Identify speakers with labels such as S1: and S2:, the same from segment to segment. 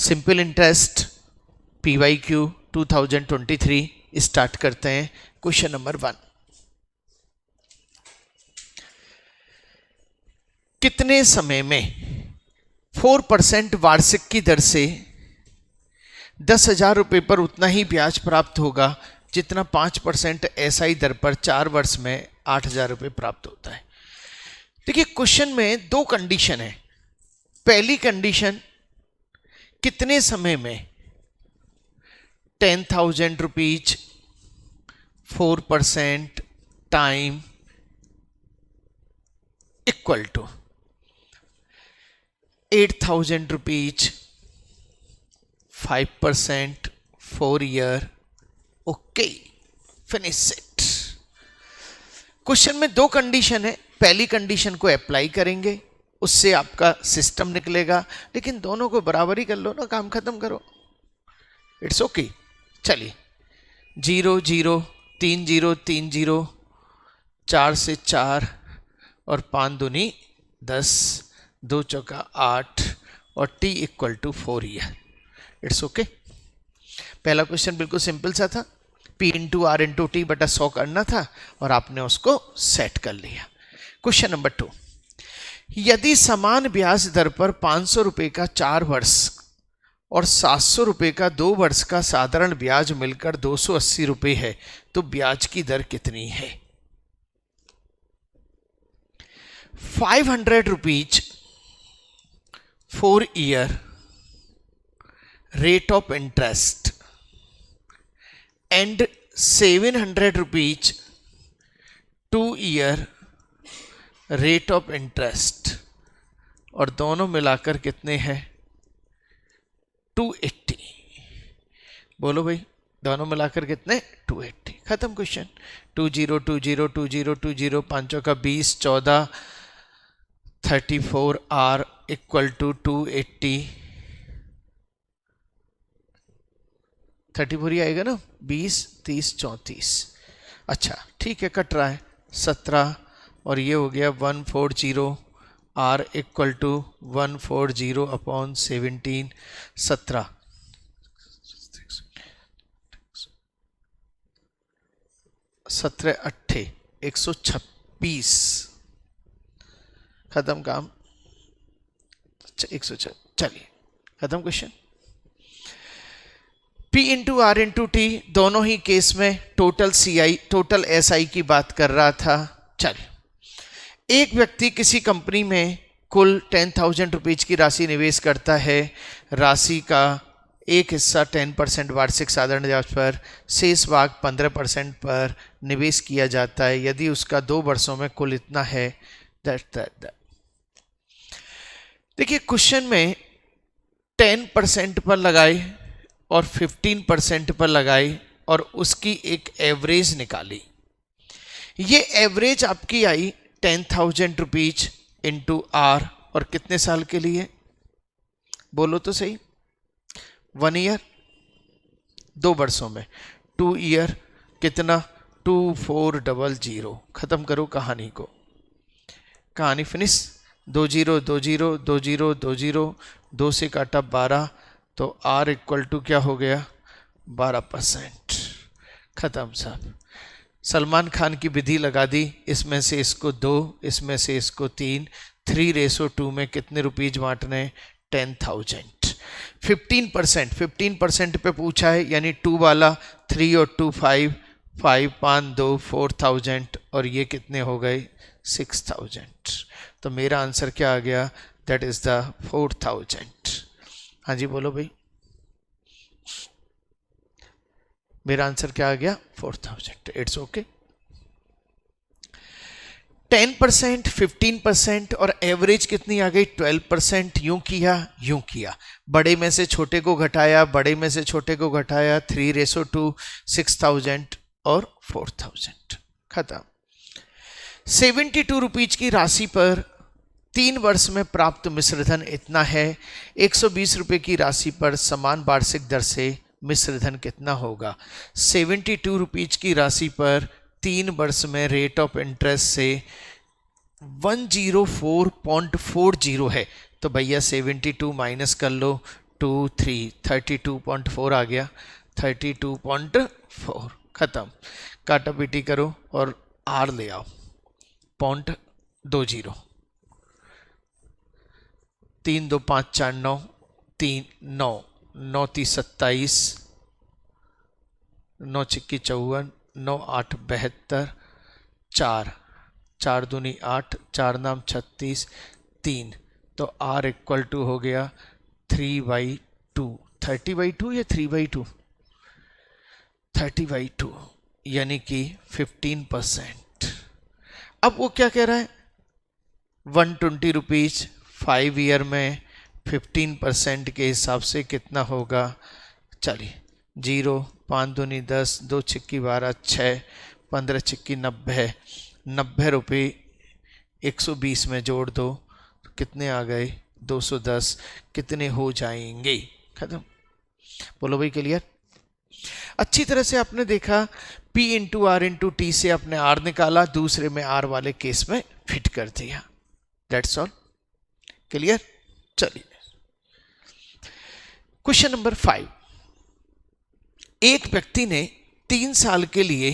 S1: Simple interest PYQ 2023 start करते हैं। Question number 1, कितने समय में 4% वार्षिक की दर से 10,000 रुपये पर उतना ही ब्याज प्राप्त होगा जितना 5% SI दर पर 4 वर्ष में 8,000 रुपये प्राप्त होता है। देखिए क्वेश्चन में दो कंडीशन है। पहली कंडीशन, कितने समय में 10,000 rupees 4% time equal to 8,000 rupees 5% 4 year. Okay, finish it. Question में दो कंडीशन है। पहली कंडीशन को अप्लाई करेंगे, उससे आपका सिस्टम निकलेगा, लेकिन दोनों को बराबरी कर लो ना, काम खत्म करो। It's okay. चलिए 0 0 3 0 3 0 4 से 4 और 5 दूनी 10, 2 चौका 8 और t equal to 4 year. It's okay. पहला क्वेश्चन बिल्कुल सिंपल सा था, P into R into T बटा 100 करना था और आपने उसको सेट कर लिया। क्वेश्चन नंबर 2, यदि समान ब्याज दर पर 500 रुपए का 4 वर्ष और 700 रुपए का 2 वर्ष का साधारण ब्याज मिलकर 280 रुपए है, तो ब्याज की दर कितनी है? 500 rupees 4 year rate of interest and 700 rupees 2 year rate of interest, और दोनों मिलाकर कितने हैं? 280। बोलो भाई, दोनों मिलाकर कितने? 280। खत्म क्वेश्चन। 20 20 20 20 5 का 20 14 34 R इक्वल टू 280। 34 ही आएगा ना, 20 30 34। अच्छा ठीक है, कट रहा है 17 और ये हो गया 140 R इक्वल टू 140 अपॉन 17 17 17 8 126। खत्म काम, 106। चलिए खत्म question. P into R into T दोनों ही केस में टोटल CI टोटल SI की बात कर रहा था। चलिए, एक व्यक्ति किसी कंपनी में कुल 10,000 रुपीज की राशि निवेश करता है। राशि का एक हिस्सा 10% वार्षिक साधारण ब्याज पर, शेष भाग 15% पर निवेश किया जाता है। यदि उसका 2 वर्षों में कुल इतना है, देखिए क्वेश्चन में 10% पर लगाए और 15% पर लगाई और उसकी एक एवरेज निकाली। ये एवरेज आपकी आई 10,000 रुपीज इंटू आर, और कितने साल के लिए? बोलो तो सही। 1 ईयर, 2 वर्षों में 2 ईयर कितना? 2400। खत्म करो कहानी को, कहानी फिनिश। 20 20 20 20 2 से काटा 12, तो R इक्वल टू क्या हो गया? 12%। खत्म साहब। सलमान खान की विधि लगा दी, इसमें से इसको 2, इसमें से इसको 3, 3:2 में कितने रुपीज बांटने? 10,000। 15% पे पूछा है, यानी 2 वाला 3 और 2 5 5 5 2 4,000 और ये कितने हो गए? 6,000। तो मेरा आंसर क्या आ गया? That is the 4,000। हाँ जी बोलो भाई, मेरा आंसर क्या आ गया? 4,000। It's okay. 10%, 15% और एवरेज कितनी आ गई? 12%। यूं किया, यूं किया, बड़े में से छोटे को घटाया, बड़े में से छोटे को घटाया, 3:2 6,000 और 4,000। खत्म। 72 रुपीज की राशि पर 3 वर्ष में प्राप्त मिश्रधन इतना है। 120 रुपए की राशि पर समान वार्षिक दर से मिश्रधन कितना होगा? 72 रुपीज की राशि पर 3 वर्ष में रेट ऑफ इंटरेस्ट से 104.40 है, तो भैया 72 माइनस कर लो 2 3 32.4 आ गया, 32.4 खत्म। काटा पीटी करो और आर ले आओ, 0.20। 3 2 5 4 9, 3 9 9 30 27, 9 छिक्की 54, 9 8 72, 4 4 दूनी 8, 4 नाम 36, 3। तो R इक्वल टू हो गया 3/2। 30/2 या 3/2? 30/2 यानी कि 15%। अब वो क्या कह रहा है, 120 रुपीज 5 ईयर में 15% के हिसाब से कितना होगा। चलिए 0 5 दूनी 10, 2 छिक्की 12, 6 15 छिक्की 90, 90 रुपये 120 में जोड़ दो तो कितने आ गए, 210। कितने हो जाएंगे, खत्म। बोलो भाई क्लियर। अच्छी तरह से आपने देखा, P into R into T से आपने R निकाला, दूसरे में R वाले केस में फिट कर दिया। That's all, clear. चलिए क्वेश्चन नंबर 5। एक व्यक्ति ने 3 साल के लिए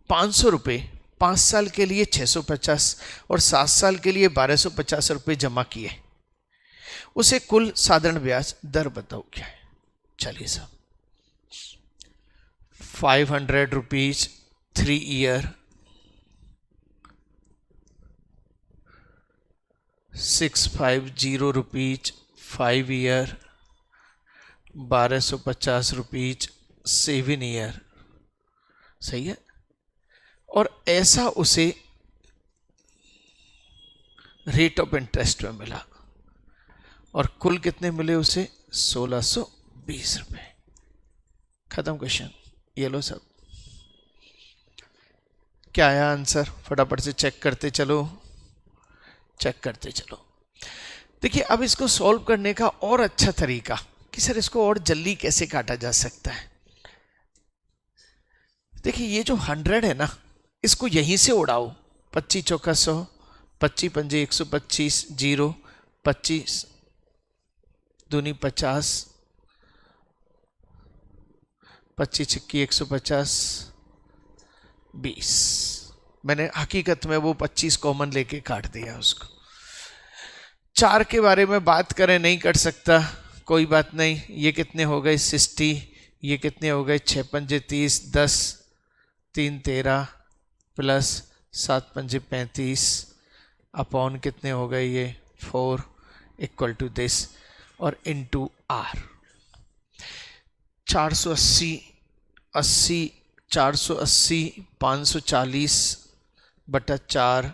S1: 500 रुपए, 5 साल के लिए 650 और 7 साल के लिए 1250 रुपए जमा किए। उसे कुल साधारण ब्याज दर बताओ क्या है। चलिए साहब, 500 rupees 3 year, 650 rupees 5 year, 1250 rupees 7 year, सही है। और ऐसा उसे रेट ऑफ इंटरेस्ट में मिला और कुल कितने मिले उसे, 1620 रुपए। खत्म क्वेश्चन। ये लो सब, क्या आया आंसर, फटाफट से चेक करते चलो, चेक करते चलो। देखिए अब इसको सॉल्व करने का और अच्छा तरीका कि सर इसको और जल्दी कैसे काटा जा सकता है। देखिए ये जो 100 है ना, इसको यहीं से उड़ाओ, 25 चौका 100, 25 पंजे 125, 0 25 दूनी 50, 25 छिक्की 150, 20। मैंने हकीकत में वो 25 कॉमन लेके काट दिया उसको। 4 के बारे में बात करें, नहीं कर सकता, कोई बात नहीं। ये कितने हो गए 60, ये कितने हो गए 6 पंजे 30, 10 3 13 प्लस 7 पंजे 35 अपॉन कितने हो गए ये 4 इक्वल टू दिस और इनटू R। 480 80 480 540 बटा 4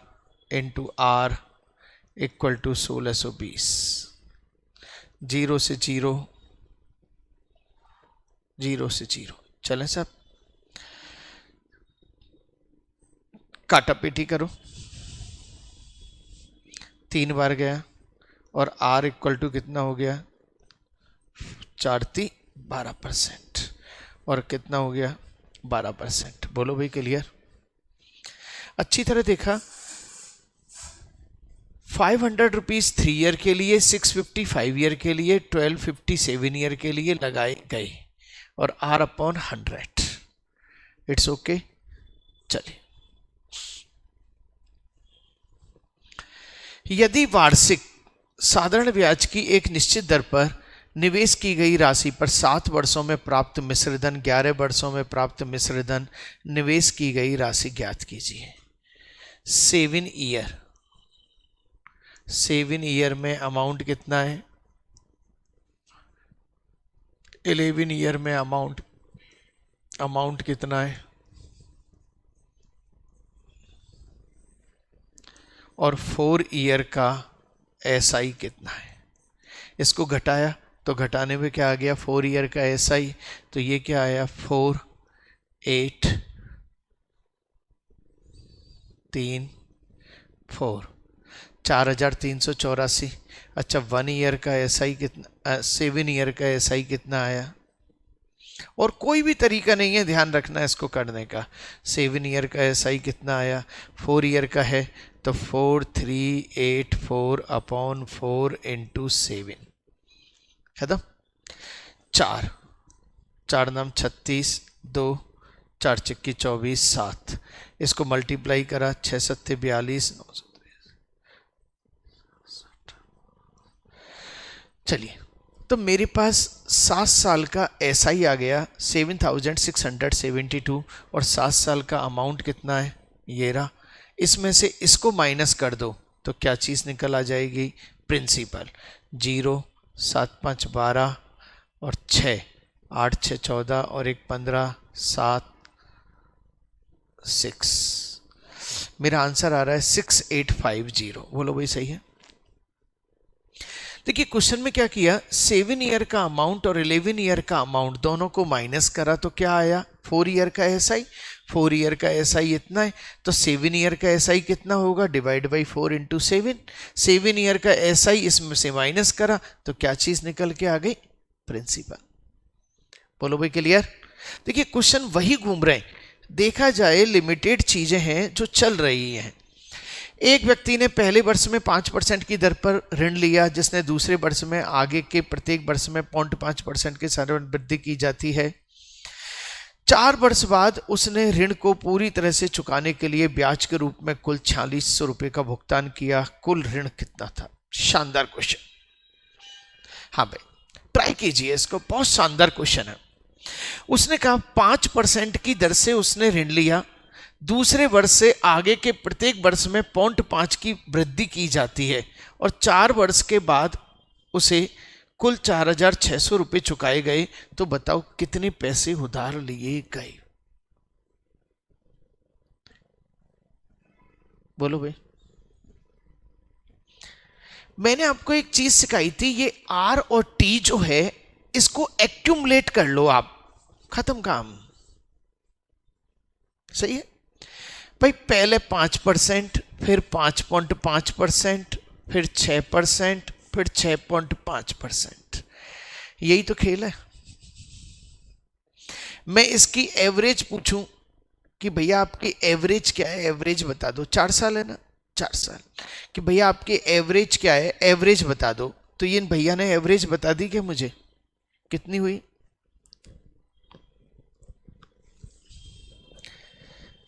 S1: इंटू R इक्वल टू 1620। 0 से 0, 0 से 0। चलें साहब, काटा पीटी करो, 3 बार गया और R इक्वल टू कितना हो गया, 4 3 12% और कितना हो गया 12%। बोलो भाई क्लियर। अच्छी तरह देखा, 500 रुपीज 3 ईयर के लिए, 650 5 ईयर के लिए, 1250 7 ईयर के लिए लगाए गए और R अपॉन 100। It's okay. चलिए, यदि वार्षिक साधारण ब्याज की एक निश्चित दर पर निवेश की गई राशि पर 7 वर्षों में प्राप्त मिश्रधन, 11 वर्षों में प्राप्त मिश्रधन, निवेश की गई राशि ज्ञात कीजिए। 7 ईयर, 7 ईयर में अमाउंट कितना है, 11 ईयर में अमाउंट कितना है और 4 ईयर का एसआई कितना है। इसको घटाया तो घटाने में क्या आ गया, 4 ईयर का एसआई, तो ये क्या आया 4 8 3 4 4384। अच्छा 1 ईयर का एसआई कितना, 7 ईयर का एसआई कितना आया। और कोई भी तरीका नहीं है, ध्यान रखना इसको करने का। 7 ईयर का एसआई कितना आया, 4 ईयर का है तो 4384 अपॉन 4 इंटू 7। खत्म। 4 4 नाम 36, 2 4 चक्की 24, 7, इसको मल्टीप्लाई करा 6 सत्ते 42, 9। चलिए, तो मेरे पास 7 साल का एसआई आ गया 7672 और 7 साल का अमाउंट कितना है ये रहा। इसमें से इसको माइनस कर दो तो क्या चीज़ निकल आ जाएगी, प्रिंसिपल। 0 7 5 12 और 6 8 6 14 और 1 15 7 6। मेरा आंसर आ रहा है 6850। बोलो भाई सही है। देखिए क्वेश्चन में क्या किया, 7 ईयर का अमाउंट और 11 ईयर का अमाउंट दोनों को माइनस करा तो क्या आया, 4 ईयर का एसआई। 4 ईयर का एसआई इतना है तो 7 ईयर का एसआई कितना होगा, डिवाइड बाई 4 इंटू 7। 7 ईयर का एसआई इसमें से माइनस करा तो क्या चीज निकल के आ गई, प्रिंसिपल। बोलो भाई क्लियर। देखिए क्वेश्चन वही घूम रहे हैं, देखा जाए लिमिटेड चीजें हैं जो चल रही हैं। एक व्यक्ति ने पहले वर्ष में 5% की दर पर ऋण लिया, जिसने दूसरे वर्ष में आगे के प्रत्येक वर्ष में 0.5% की साधारण वृद्धि की जाती है। 4 वर्ष बाद उसने ऋण को पूरी तरह से चुकाने के लिए ब्याज के रूप में कुल 4600 रुपए का भुगतान किया। कुल ऋण कितना था। शानदार क्वेश्चन। हाँ भाई ट्राई कीजिए इसको, बहुत शानदार क्वेश्चन है। उसने कहा 5% की दर से उसने ऋण लिया, दूसरे वर्ष से आगे के प्रत्येक वर्ष में 0.5 की वृद्धि की जाती है और 4 वर्ष के बाद उसे कुल 4600 रुपये चुकाए गए। तो बताओ कितने पैसे उधार लिए गए। बोलो भाई। मैंने आपको एक चीज सिखाई थी, ये आर और टी जो है इसको एक्यूमुलेट कर लो आप, खत्म काम। सही है भाई। पहले 5%, फिर 5.5%, फिर 6%, फिर 6.5%। यही तो खेल है। मैं इसकी एवरेज पूछूं कि भैया आपकी एवरेज क्या है, एवरेज बता दो। 4 साल है ना, 4 साल। कि भैया आपकी एवरेज क्या है, एवरेज बता दो। तो ये भैया ने एवरेज बता दी कि मुझे कितनी हुई।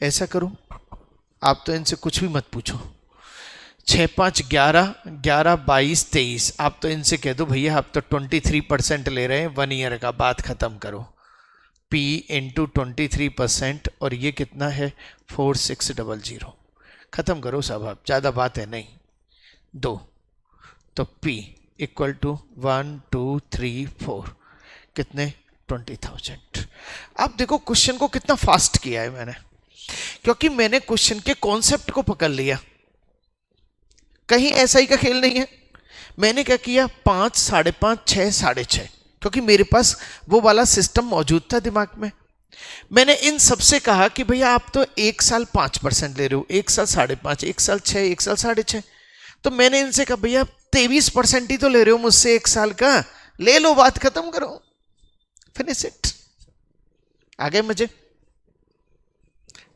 S1: ऐसा करूं, आप तो इनसे कुछ भी मत पूछो। 6 5 11 11 22 23। आप तो इनसे कह दो भैया आप तो 23% ले रहे हैं 1 ईयर का, बात खत्म करो। P इंटू 23% और ये कितना है 4600। खत्म करो सब, आप ज्यादा बात है नहीं। 2 तो P इक्वल टू 1 2 3 4 कितने 20,000। अब देखो क्वेश्चन को कितना फास्ट किया है मैंने, क्योंकि मैंने क्वेश्चन के कॉन्सेप्ट को पकड़ लिया। कहीं ऐसा ही का खेल नहीं है। मैंने क्या किया 5 5.5 6 6.5, क्योंकि मेरे पास वो वाला सिस्टम मौजूद था दिमाग में। मैंने इन सबसे कहा कि भैया आप तो 1 साल 5% ले रहे हो, 1 साल 5.5, 1 साल 6, 1 साल 6.5। तो मैंने इनसे कहा भैया 23% ही तो ले रहे हो मुझसे 1 साल का, ले लो, बात खत्म करो, फिनिश इट। आ गए मुझे,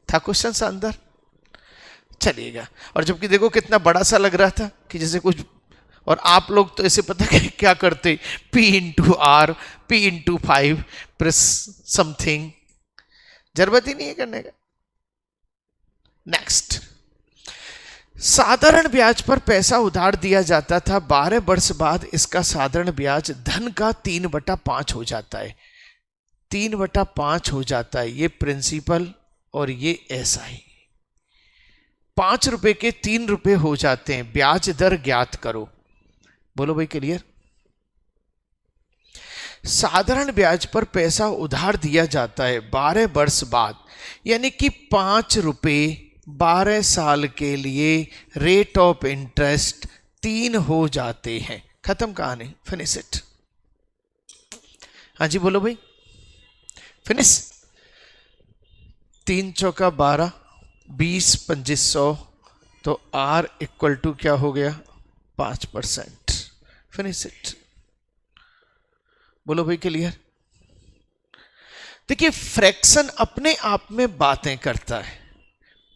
S1: था क्वेश्चन शानदार। चलिएगा। और जबकि देखो कितना बड़ा सा लग रहा था कि जैसे कुछ, और आप लोग तो ऐसे पता क्या करते, P into R, P into 5 plus something, जरूरत ही नहीं है करने का। नेक्स्ट, साधारण ब्याज पर पैसा उधार दिया जाता था, 12 वर्ष बाद इसका साधारण ब्याज धन का 3/5 हो जाता है। 3/5 हो जाता है, ये प्रिंसिपल और ये एसआई। 5 रुपए के 3 रुपए हो जाते हैं। ब्याज दर ज्ञात करो। बोलो भाई क्लियर। साधारण ब्याज पर पैसा उधार दिया जाता है 12 वर्ष बाद, यानी कि 5 रुपए 12 साल के लिए रेट ऑफ इंटरेस्ट 3 हो जाते हैं। खत्म कहानी, फिनिश इट। हाँ जी बोलो भाई, फिनिश। 3 चौका 12, 20 2500, तो R इक्वल टू क्या हो गया 5%। Finish it. बोलो भाई क्लियर। देखिए फ्रैक्शन अपने आप में बातें करता है।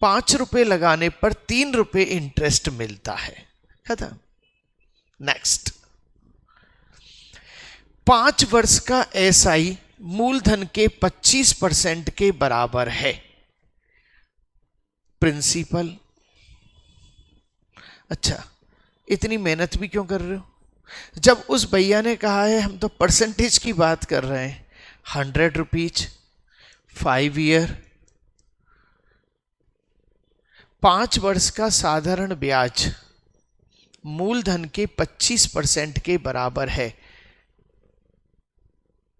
S1: 5 रुपए लगाने पर 3 रुपए इंटरेस्ट मिलता है। खत्म। नेक्स्ट, 5 वर्ष का एसआई मूलधन के 25% के बराबर है। प्रिंसिपल, अच्छा इतनी मेहनत भी क्यों कर रहे हो? जब उस भैया ने कहा है हम तो परसेंटेज की बात कर रहे हैं, 100 रुपीज 5 ईयर, 5 वर्ष का साधारण ब्याज मूलधन के 25% के बराबर है।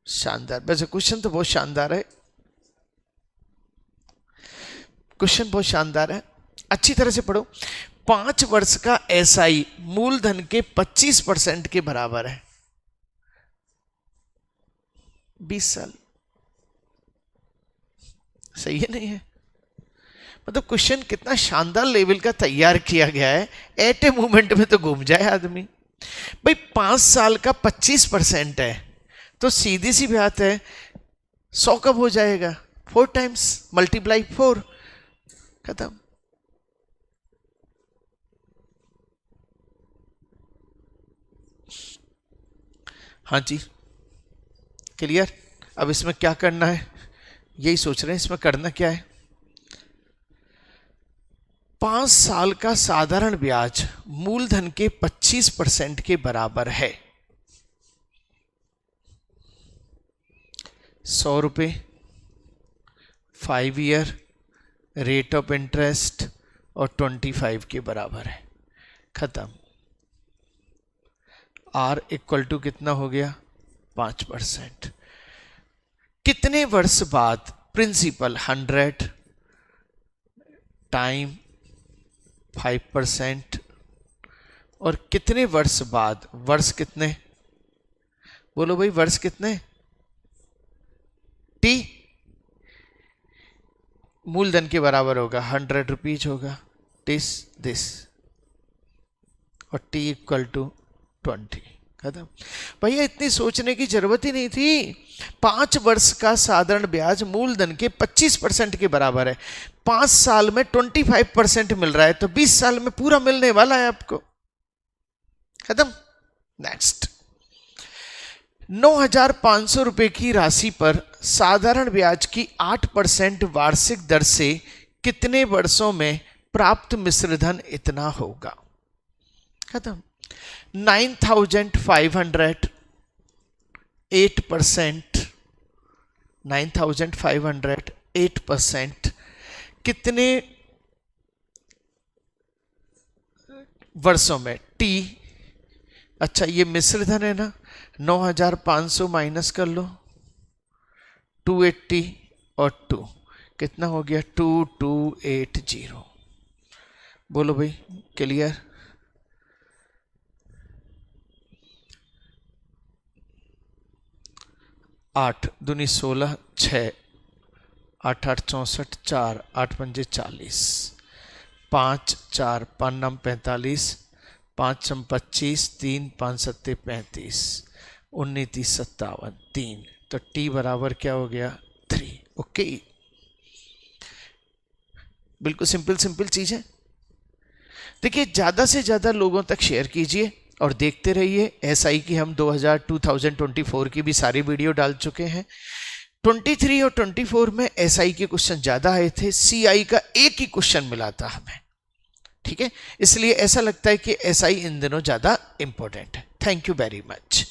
S1: शानदार, वैसे क्वेश्चन तो बहुत शानदार है, क्वेश्चन बहुत शानदार है, अच्छी तरह से पढ़ो। 5 वर्ष का एसआई मूलधन के 25% के बराबर है, 20 साल। सही है नहीं है? मतलब क्वेश्चन कितना शानदार लेवल का तैयार किया गया है, एट ए मोमेंट में तो घूम जाए आदमी। भाई 5 साल का 25% है तो सीधी सी बात है 100 कब हो जाएगा? 4 टाइम्स मल्टीप्लाई 4, खत्म। हाँ जी, क्लियर। अब इसमें क्या करना है, यही सोच रहे हैं इसमें करना क्या है। 5 साल का साधारण ब्याज मूलधन के 25% के बराबर है। 100 रुपये 5 ईयर, रेट ऑफ इंटरेस्ट और 25 के बराबर है, खत्म। आर इक्वल टू कितना हो गया? 5%। कितने वर्ष बाद प्रिंसिपल 100 टाइम 5% और कितने वर्ष बाद, वर्ष कितने? बोलो भाई वर्ष कितने? टी मूलधन के बराबर होगा, 100 रुपीज होगा, दिस और टी इक्वल टू 20, खत्म। भैया इतनी सोचने की जरूरत ही नहीं थी। 5 वर्ष का साधारण ब्याज मूलधन के 25% के बराबर है, 5 साल में 25% मिल रहा है तो 20 साल में पूरा मिलने वाला है आपको, खत्म। नेक्स्ट, 9,500 रुपए की राशि पर साधारण ब्याज की 8% वार्षिक दर से कितने वर्षों में प्राप्त मिश्रधन इतना होगा, खत्म। 9,500 8%, 9,500 8% कितने वर्षों में? टी, अच्छा ये मिश्रधन है ना, 9,500 माइनस कर लो, 280 और 2 कितना हो गया? 2280। बोलो भाई क्लियर। 8 दूनी 16, 6 8 8 64, 4 8 पंजे 40, 5 4 5 9 45, 5 6 25, 3 5 7 35, 19 30 57, 3, तो टी बराबर क्या हो गया? 3। ओके, बिल्कुल सिंपल चीज है। देखिए ज्यादा से ज्यादा लोगों तक शेयर कीजिए और देखते रहिए। एसआई की हम 2024 की भी सारी वीडियो डाल चुके हैं। 23 और 24 में एसआई के क्वेश्चन ज्यादा आए थे, सीआई का एक ही क्वेश्चन मिला था हमें, ठीक है। इसलिए ऐसा लगता है कि एसआई इन दिनों ज्यादा इंपॉर्टेंट है। Thank you very much.